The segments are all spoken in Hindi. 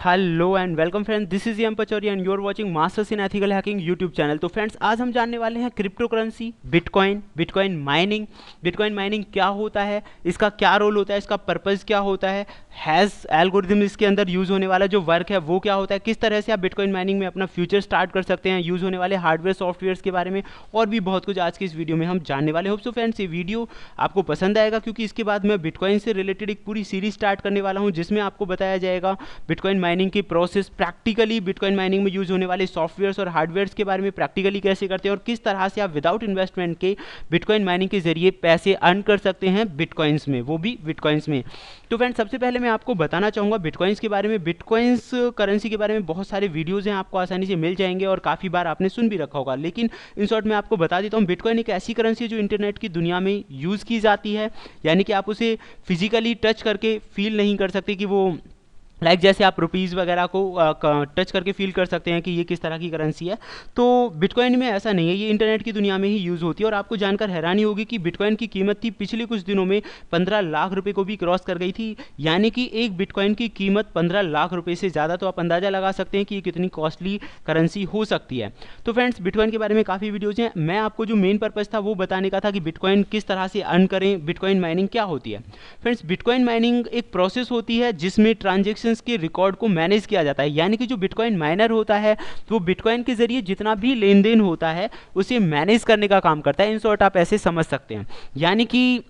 Hello and welcome friends, this is M Pachauri and you are watching masters in ethical hacking YouTube channel. तो फ्रेंड्स, आज हम जानने वाले हैं crypto currency, bitcoin mining. Bitcoin mining क्या होता है, इसका क्या रोल होता है, इसका पर्पस क्या होता है, हैज़ एल्गोरिथम इसके अंदर यूज़ होने वाला जो वर्क है वो क्या होता है, किस तरह से आप बिटकॉइन माइनिंग में अपना फ्यूचर स्टार्ट कर सकते हैं, यूज़ होने वाले हार्डवेयर सॉफ्टवेयर के बारे में और भी बहुत कुछ आज की इस वीडियो में हम जानने वाले। होप सो फ्रेंड्स ये वीडियो आपको पसंद आएगा, क्योंकि इसके बाद मैं बिटकॉइन से रिलेटेड एक पूरी सीरीज स्टार्ट करने वाला हूँ जिसमें आपको बताया जाएगा बिटकॉइन माइनिंग की प्रोसेस, प्रैक्टिकली बिटकॉइन माइनिंग में यूज होने वाले सॉफ्टवेयर्स और हार्डवेयर्स के बारे में प्रैक्टिकली कैसे करते हैं और किस तरह से आप विदाउट इन्वेस्टमेंट के बिटकॉइन माइनिंग के जरिए पैसे अर्न कर सकते हैं बिटकॉइंस में, वो भी बिटकॉइंस में। तो फ्रेंड्स, सबसे पहले मैं आपको बताना चाहूँगा बिटकॉइंस के बारे में। बिटकॉइंस करेंसी के बारे में बहुत सारे वीडियोज़ हैं, आपको आसानी से मिल जाएंगे और काफ़ी बार आपने सुन भी रखा होगा, लेकिन इन शॉर्ट मैं आपको बता देता हूँ। बिटकॉइन एक ऐसी करेंसी है जो इंटरनेट की दुनिया में यूज़ की जाती है, यानी कि आप उसे फिजिकली टच करके फील नहीं कर सकते कि वो जैसे आप रुपीज़ वगैरह को टच करके फील कर सकते हैं कि ये किस तरह की करेंसी है। तो बिटकॉइन में ऐसा नहीं है, ये इंटरनेट की दुनिया में ही यूज़ होती है। और आपको जानकर हैरानी होगी कि बिटकॉइन की कीमत थी पिछले कुछ दिनों में 15 लाख रुपए को भी क्रॉस कर गई थी, यानी कि एक बिटकॉइन की कीमत 15 लाख रुपए से ज़्यादा। तो आप अंदाज़ा लगा सकते हैं कि ये कितनी कॉस्टली करेंसी हो सकती है। तो फ्रेंड्स, बिटकॉइन के बारे में काफ़ी वीडियोज़ हैं, मैं आपको जो मेन पर्पज़ था वो बताने का था कि बिटकॉइन किस तरह से अर्न करें, बिटकॉइन माइनिंग क्या होती है। फ्रेंड्स, बिटकॉइन माइनिंग एक प्रोसेस होती है जिसमें ट्रांजेक्शन्स के रिकॉर्ड को मैनेज किया जाता है, यानी कि जो बिटकॉइन माइनर होता है वो बिटकॉइन के जरिए जितना भी लेन देन होता है उसे मैनेज करने का काम करता है। इन शॉर्ट आप ऐसे समझ सकते हैं, यानी कि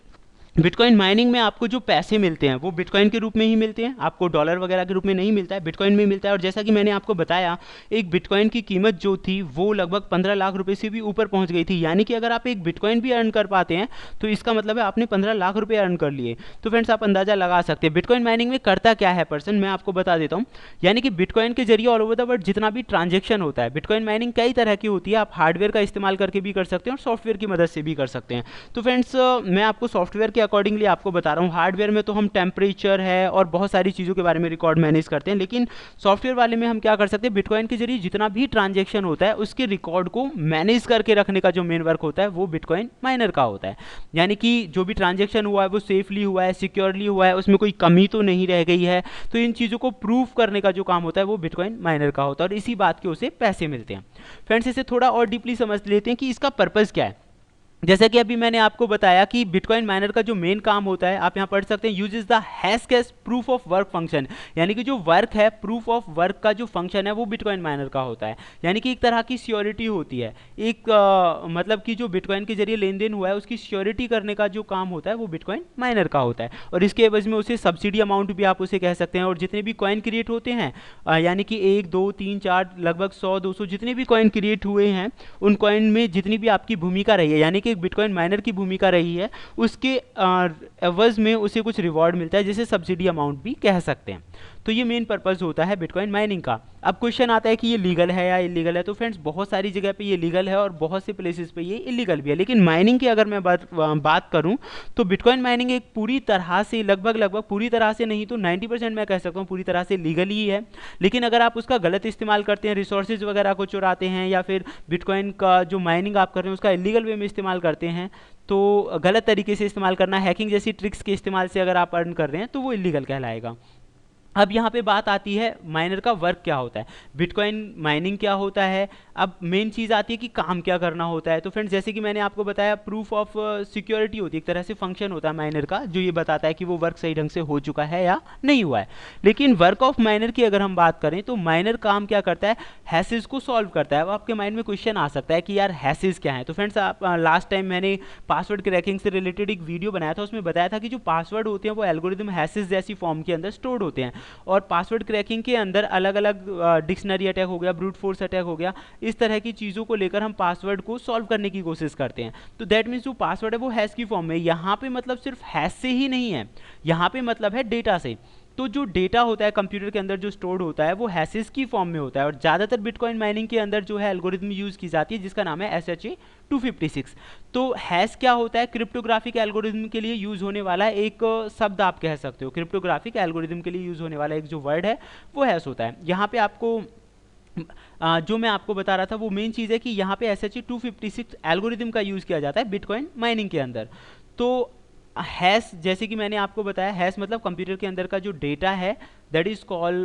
बिटकॉइन माइनिंग में आपको जो पैसे मिलते हैं वो बिटकॉइन के रूप में ही मिलते हैं, आपको डॉलर वगैरह के रूप में नहीं मिलता है, बिटकॉइन में मिलता है। और जैसा कि मैंने आपको बताया, एक बिटकॉइन की कीमत जो थी वो लगभग 15 लाख रुपए से भी ऊपर पहुंच गई थी, यानी कि अगर आप एक बिटकॉइन भी अर्न कर पाते हैं तो इसका मतलब है आपने 15 लाख रुपए अर्न कर लिए। तो फ्रेंड्स, आप अंदाजा लगा सकते हैं बिटकॉइन माइनिंग में करता क्या है पर्सन, मैं आपको बता देता हूँ। यानी कि बिटकॉइन के जरिए ऑल ओवर द वर्ल्ड जितना भी ट्रांजेक्शन होता है, बिटकॉइन माइनिंग कई तरह की होती है, आप हार्डवेयर का इस्तेमाल करके भी कर सकते हैं और सॉफ्टवेयर की मदद से भी कर सकते हैं। तो फ्रेंड्स, मैं आपको सॉफ्टवेयर के अकॉर्डिंगली आपको बता रहा हूँ। हार्डवेयर में तो हम टेम्परेचर है और बहुत सारी चीज़ों के बारे में रिकॉर्ड मैनेज करते हैं, लेकिन सॉफ्टवेयर वाले में हम क्या कर सकते हैं, बिटकॉइन के जरिए जितना भी ट्रांजेक्शन होता है उसके रिकॉर्ड को मैनेज करके रखने का जो मेन वर्क होता है वो बिटकॉइन माइनर का होता है। यानी कि जो भी ट्रांजेक्शन हुआ है वो सेफली हुआ है, सिक्योरली हुआ है, उसमें कोई कमी तो नहीं रह गई है। तो इन चीज़ों को प्रूफ करने का जो काम होता है वो बिटकॉइन माइनर का होता है और इसी बात के उसे पैसे मिलते हैं। फ्रेंड्स, इसे थोड़ा और डीपली समझ लेते हैं कि इसका पर्पज़ क्या है। जैसा कि अभी मैंने आपको बताया कि बिटकॉइन माइनर का जो मेन काम होता है, आप यहाँ पढ़ सकते हैं, uses the hash cash proof of work function, यानी कि जो वर्क है, प्रूफ ऑफ वर्क का जो फंक्शन है वो बिटकॉइन माइनर का होता है। यानी कि एक तरह की श्योरिटी होती है, एक मतलब कि जो बिटकॉइन के जरिए लेन देन हुआ है उसकी श्योरिटी करने का जो काम होता है वो बिटकॉइन माइनर का होता है। और इसके एवज में उसे सब्सिडी अमाउंट भी आप उसे कह सकते हैं। और जितने भी कॉइन क्रिएट होते हैं, यानी कि 1 2 3 4 लगभग 100 200 जितने भी कॉइन क्रिएट हुए हैं, उन कॉइन में जितनी भी आपकी भूमिका रही है, यानी कि बिटकॉइन माइनर की भूमिका रही है, उसके एवज में उसे कुछ रिवॉर्ड मिलता है, जिसे सब्सिडी अमाउंट भी कह सकते हैं। तो ये मेन पर्पस होता है बिटकॉइन माइनिंग का। अब क्वेश्चन आता है कि ये लीगल है या इलीगल है। तो फ्रेंड्स, बहुत सारी जगह पे ये लीगल है और बहुत से प्लेसेस पे ये इलीगल भी है, लेकिन माइनिंग की अगर मैं बात करूं तो बिटकॉइन माइनिंग एक पूरी तरह से, लगभग पूरी तरह से नहीं तो 90% मैं कह सकता हूँ पूरी तरह से लीगल ही है। लेकिन अगर आप उसका गलत इस्तेमाल करते हैं, रिसोर्सेज वगैरह को चुराते हैं, या फिर बिटकॉइन का जो माइनिंग आप कर रहे हैं उसका इलीगल वे में इस्तेमाल करते हैं, तो गलत तरीके से इस्तेमाल करना, हैकिंग जैसी ट्रिक्स के इस्तेमाल से अगर आप अर्न कर रहे हैं तो वो इलीगल कहलाएगा। अब यहाँ पे बात आती है माइनर का वर्क क्या होता है, बिटकॉइन माइनिंग क्या होता है। अब मेन चीज़ आती है कि काम क्या करना होता है। तो फ्रेंड्स, जैसे कि मैंने आपको बताया, प्रूफ ऑफ सिक्योरिटी होती है, एक तरह से फंक्शन होता है माइनर का, जो ये बताता है कि वो वर्क सही ढंग से हो चुका है या नहीं हुआ है। लेकिन वर्क ऑफ माइनर की अगर हम बात करें तो माइनर काम क्या करता है, हैशेस को सॉल्व करता है। अब आपके माइंड में क्वेश्चन आ सकता है कि यार हैशेस क्या है। तो फ्रेंड्स, आप लास्ट टाइम मैंने पासवर्ड क्रैकिंग से रिलेटेड एक वीडियो बनाया था, उसमें बताया था कि जो पासवर्ड होते हैं वो एल्गोरिदम हैशेस जैसी फॉर्म के अंदर स्टोर्ड होते हैं। और पासवर्ड क्रैकिंग के अंदर अलग अलग डिक्शनरी अटैक हो गया, ब्रूट फोर्स अटैक हो गया, इस तरह की चीज़ों को लेकर हम पासवर्ड को सॉल्व करने की कोशिश करते हैं। तो दैट मीन्स जो पासवर्ड है वो हैश की फॉर्म में। यहाँ पे मतलब सिर्फ हैश से ही नहीं है, यहाँ पे मतलब है डेटा से। तो जो डेटा होता है कंप्यूटर के अंदर जो स्टोर्ड होता है वो हैशेस की फॉर्म में होता है। और ज़्यादातर बिटकॉइन माइनिंग के अंदर जो है एल्गोरिथम यूज़ की जाती है जिसका नाम है SHA-256। तो हैश क्या होता है, क्रिप्टोग्राफिक एल्गोरिथम के लिए यूज़ होने वाला एक शब्द आप कह सकते हो। क्रिप्टोग्राफिक एल्गोरिथम के लिए यूज़ होने वाला एक जो वर्ड है वो हैश होता है। यहाँ पे आपको जो मैं आपको बता रहा था वो मेन चीज़ है कि यहाँ पे SHA-256 एल्गोरिथम का यूज़ किया जाता है बिटकॉइन माइनिंग के अंदर। तो हैश, जैसे कि मैंने आपको बताया, हैश मतलब कंप्यूटर के अंदर का जो डेटा है दैट इज कॉल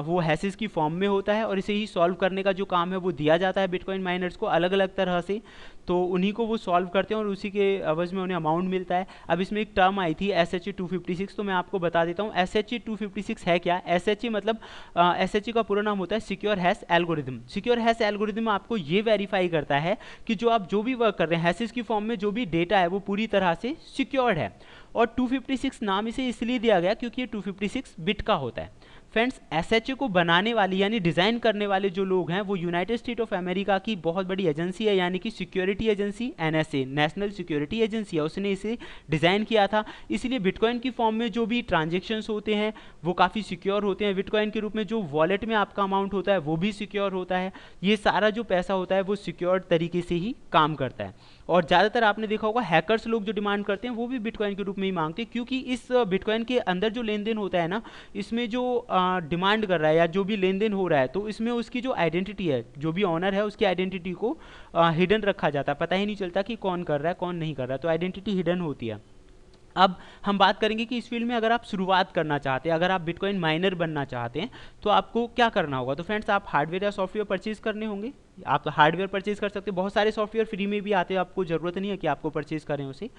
वो हैशेस की फॉर्म में होता है और इसे ही सॉल्व करने का जो काम है वो दिया जाता है बिटकॉइन माइनर्स को अलग अलग तरह से, तो उन्हीं को वो सॉल्व करते हैं और उसी के अवज में उन्हें अमाउंट मिलता है। अब इसमें एक टर्म आई थी SHA-256, तो मैं आपको बता देता हूँ SHA-256 है क्या। SHA मतलब SHA का पूरा नाम होता है secure hash algorithm. Secure hash algorithm आपको ये वेरीफाई करता है कि जो भी वर्क कर रहे हैं हैशेस की फॉर्म में जो भी डेटा है वो पूरी तरह से सिक्योर्ड है। और 256 नाम इसे इसलिए दिया गया क्योंकि ये 256 बिट का होता है। फ्रेंड्स, SHA को बनाने वाली यानी डिज़ाइन करने वाले जो लोग हैं वो यूनाइटेड स्टेट ऑफ अमेरिका की बहुत बड़ी एजेंसी है, यानी कि security agency NSA, national security agency है, उसने इसे डिज़ाइन किया था। इसलिए बिटकॉइन की फॉर्म में जो भी ट्रांजेक्शन्स होते हैं वो काफ़ी सिक्योर होते हैं। बिटकॉइन के रूप में जो वॉलेट में आपका अमाउंट होता है वो भी सिक्योर होता है। ये सारा जो पैसा होता है वो सिक्योर्ड तरीके से ही काम करता है। और ज़्यादातर आपने देखा होगा हैकर्स लोग जो डिमांड करते हैं वो भी बिटकॉइन के रूप में ही मांगते हैं, क्योंकि इस बिटकॉइन के अंदर जो लेन देन होता है ना, इसमें जो डिमांड कर रहा है या जो भी लेन देन हो रहा है तो इसमें उसकी जो आइडेंटिटी है, जो भी ऑनर है उसकी आइडेंटिटी को हिडन रखा जाता है। पता ही नहीं चलता कि कौन कर रहा है कौन नहीं कर रहा है, तो आइडेंटिटी हिडन होती है। अब हम बात करेंगे कि इस फील्ड में अगर आप शुरुआत करना चाहते हैं, अगर आप बिटकॉइन माइनर बनना चाहते हैं तो आपको क्या करना होगा। तो फ्रेंड्स, आप हार्डवेयर या सॉफ्टवेयर परचेज करने होंगे। आप हार्डवेयर परचेज कर सकते हैं, बहुत सारे सॉफ्टवेयर फ्री में भी आते हैं, आपको ज़रूरत नहीं है कि आपको परचेज करें उसे।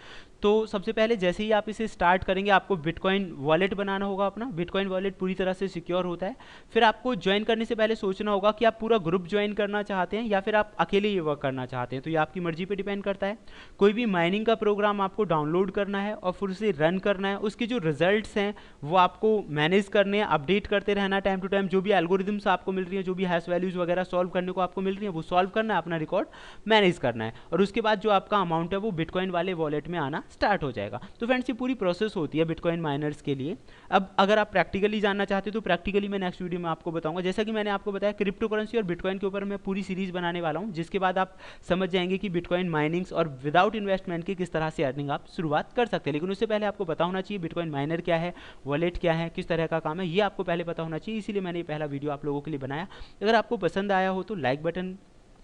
तो सबसे पहले जैसे ही आप इसे स्टार्ट करेंगे आपको बिटकॉइन वॉलेट बनाना होगा अपना। बिटकॉइन वॉलेट पूरी तरह से सिक्योर होता है। फिर आपको ज्वाइन करने से पहले सोचना होगा कि आप पूरा ग्रुप ज्वाइन करना चाहते हैं या फिर आप अकेले ये वर्क करना चाहते हैं, तो ये आपकी मर्जी पर डिपेंड करता है। कोई भी माइनिंग का प्रोग्राम आपको डाउनलोड करना है और फिर उसे रन करना है, उसके जो रिजल्ट्स हैं वो आपको मैनेज करने हैं, अपडेट करते रहना टाइम टू टाइम। जो भी एल्गोरिदम्स आपको मिल रही है, जो भी हैश वैल्यूज़ वगैरह सॉल्व करने को आपको मिल रही है वो सॉल्व करना है, अपना रिकॉर्ड मैनेज करना है, और उसके बाद जो आपका अमाउंट है वो बिटकॉइन वाले वॉलेट में आना स्टार्ट हो जाएगा। तो फ्रेंड्स, ये पूरी प्रोसेस होती है बिटकॉइन माइनर्स के लिए। अब अगर आप प्रैक्टिकली जानना चाहते हो तो प्रैक्टिकली मैं नेक्स्ट वीडियो में आपको बताऊंगा। जैसा कि मैंने आपको बताया क्रिप्टो करेंसी और बिटकॉइन के ऊपर मैं पूरी सीरीज बनाने वाला हूँ, जिसके बाद आप समझ जाएंगे कि बिटकॉइन माइनिंग्स और विदाउट इन्वेस्टमेंट की किस तरह से अर्निंग आप शुरुआत कर सकते हैं। लेकिन उससे पहले आपको पता होना चाहिए बिटकॉइन माइनर क्या है, वॉलेट क्या है, किस तरह का काम है, ये आपको पहले पता होना चाहिए। इसीलिए मैंने ये पहला वीडियो आप लोगों के लिए बनाया। अगर आपको पसंद आया हो तो लाइक बटन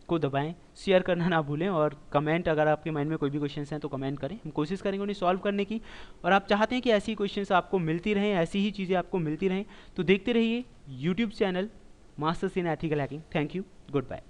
को दबाएं, शेयर करना ना भूलें, और कमेंट, अगर आपके माइंड में कोई भी क्वेश्चंस हैं तो कमेंट करें, हम कोशिश करेंगे उन्हें सॉल्व करने की। और आप चाहते हैं कि ऐसी क्वेश्चंस आपको मिलती रहें, ऐसी ही चीज़ें आपको मिलती रहें, तो देखते रहिए YouTube channel masters in ethical hacking. Thank you, good bye.